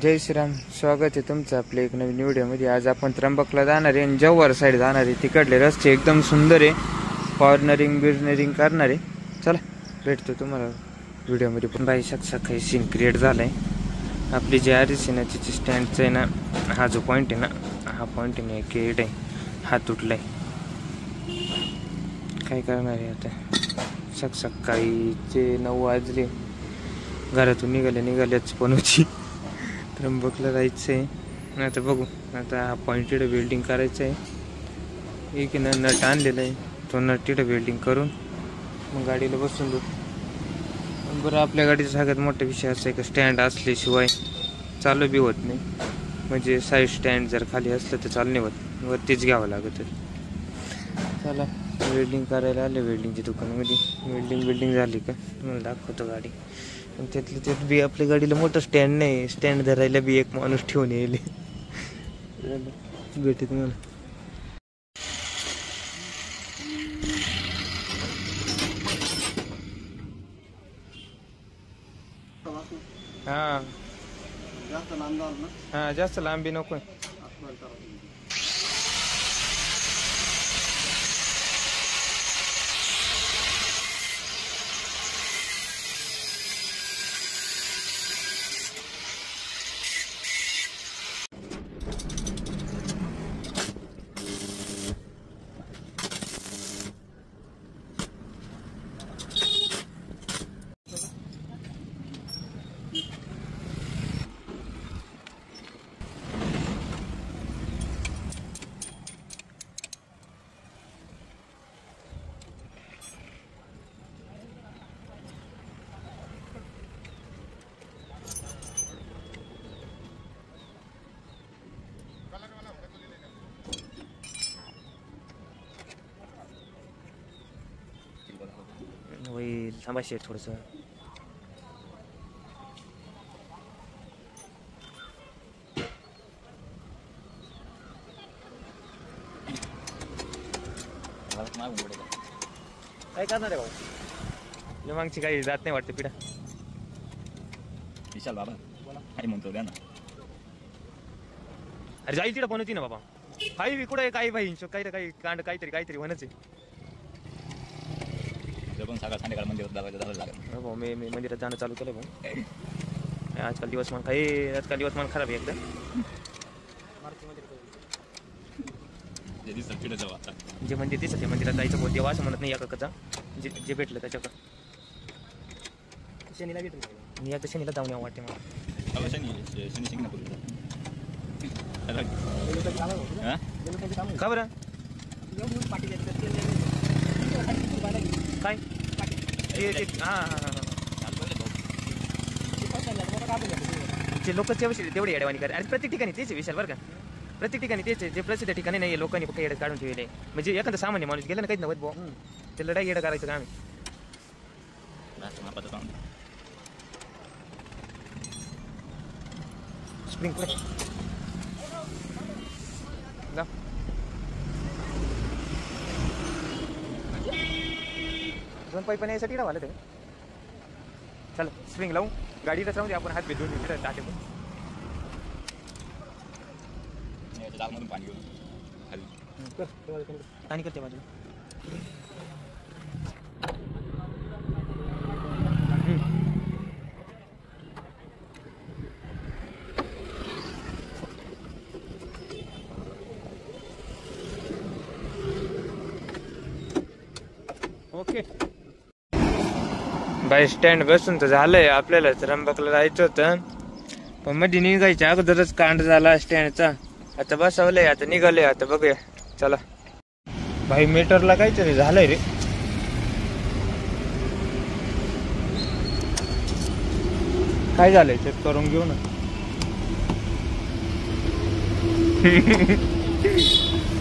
जय श्रीराम. स्वागत आहे तुमचं आपल्या एक नवीन व्हिडिओमध्ये. आज आपण त्र्यंबकला जाणार आहे आणि जव्हार साईड जाणार आहे. तिकडले रस्ते एकदम सुंदर आहे. कॉर्नरिंग बिर्नरिंग करणार आहे. चला भेटतो तुम्हाला व्हिडिओमध्ये. पण बाई सकाळी सीन क्रिएट झाला आहे. आपली जी आर सी ना तिची स्टँडचं आहे ना, हा जो पॉईंट आहे ना, हा पॉईंट आहे ना, गेट आहे हा तुटला आहे. काय करणार आहे आता. सकाळीचे 9 वाजले. घरातून निघाल्याच पण होती. त्र्यंबकला जायचं आहे. आता बघू. आता हा पॉइंटेड वेल्डिंग करायचं आहे. एक नट आणलेला आहे. तो नट तिथं वेल्डिंग करून मग गाडीला बसून देऊ. बरं, आपल्या गाडीचा सगळ्यात मोठा विषय असा आहे की स्टँड असल्याशिवाय चालू बी होत नाही. म्हणजे साईड स्टँड जर खाली असलं तर चालू नाही होत, वरतीच घ्यावं लागत. चला वेल्डिंग करायला आले वेल्डिंगच्या दुकानामध्ये. वेल्डिंग झाली का तुम्हाला दाखवतो गाडी. पण त्यात बी आपल्या गाडीला मोठं स्टँड नाही. स्टँड धरायला बी एक माणूस ठेवून येईल. भेटे तुम्हाला. हा जास्त लांबी नको. वही थांबा शेट थोडंसं. काय करणार आहे भाऊ. मागची काही जात नाही वाटतं पिढा. विशाल बाबा काय म्हणतो द्या ना. अरे जाईल तिला बनवती ना बाबा. काही कुठे काही भाई काही कांड काहीतरी म्हणायचं. पण सकाळ संध्याकाळ मंदिरात जावं लागेल. हो मी मंदिरात जाणं चालू केलं भाऊ. आजकाल दिवसमान खराब आहे एकदम. जे मंदिर दिसत ते मंदिरात जायचं बोल. देवा असं म्हणत नाही एकाचा जे भेटलं त्याच्याकडं. शनीला भेटलं मी एकदा शनीला जाऊन यावं वाटते मला. का बरं काय ते लोक तेवढे येडवाणी करे. अरे प्रत्येक ठिकाणी तेच विशाल बरं का. प्रत्येक ठिकाणी तेच जे प्रसिद्ध ठिकाणी नाही लोकांनी फक्त येडं काढून ठेवले. म्हणजे एखादा सामान्य माणूस गेला ना काहीच नव्हत भाऊ ते लढाई येडं करायचं काम. स्प्रिंग दोन पाईप यासाठी राहिलं ते. चल स्प्रिंग लावू गाडीला जाऊन दे आपण. हात भेटून तिथं टाके पाणी करते बाजूला. ओके बाय स्टँड बसून तर झालंय. आपल्याला त्र्यंबकला जायचं होतं पण मध्ये निघायच्या अगोदरच कांड झाला स्टँडचा. आता बसवलंय आता निघालंय. आता बघूया चला. भाई मीटरला काहीतरी झालंय रे. काय झालंय चेक करून घेऊ ना.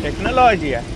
टेक्नॉलॉजी आहे.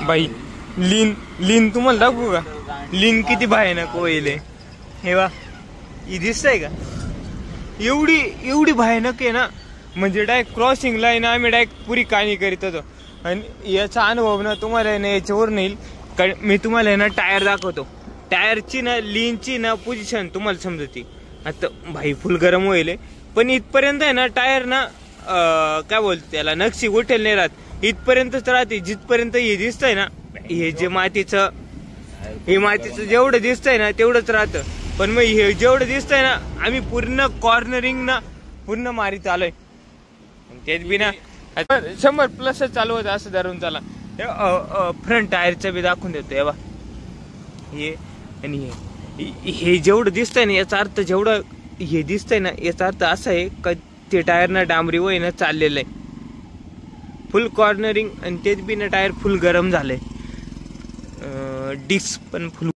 बाई लीन तुम्हाला दाखवू का? लीन किती भयानक होईल हे वा, ही दिसतंय का? एवढी भयानक आहे ना, म्हणजे डायरेक्ट क्रॉसिंग लाईन आम्ही डायरेक्ट पुरी काणी करीत होतो. आणि याचा अनुभव ना तुम्हाला ना याच्यावर नाही, कारण मी तुम्हाला ना टायर दाखवतो. टायरची ना लीनची ना पोझिशन तुम्हाला समजते. आता भाई फुल गरम होईल, पण इथपर्यंत आहे ना टायर ना काय बोलते त्याला, नक्षी गोठेल नाही राहत, इथपर्यंतच राहते. जिथपर्यंत हे दिसतंय ना, हे जे मातीचं जेवढं दिसतंय ना तेवढंच राहतं. पण मग हे जेवढं दिसतंय ना, आम्ही पूर्ण कॉर्नरिंग ना पूर्ण मारीत आलोय. तेच बी ना 100+ चालू होतं असं धरून चला. फ्रंट टायरचं बी दाखवून देतो. हे बा, हे आणि हे जेवढं दिसतंय ना, याचा अर्थ जेवढं हे दिसतंय ना, याचा अर्थ असा आहे का ते टायर ना डांबरी वय ना चाललेलं आहे, फुल कॉर्नरिंग. आणि तेच बी ना टायर फुल गरम झालंय, डिस्क पण फुल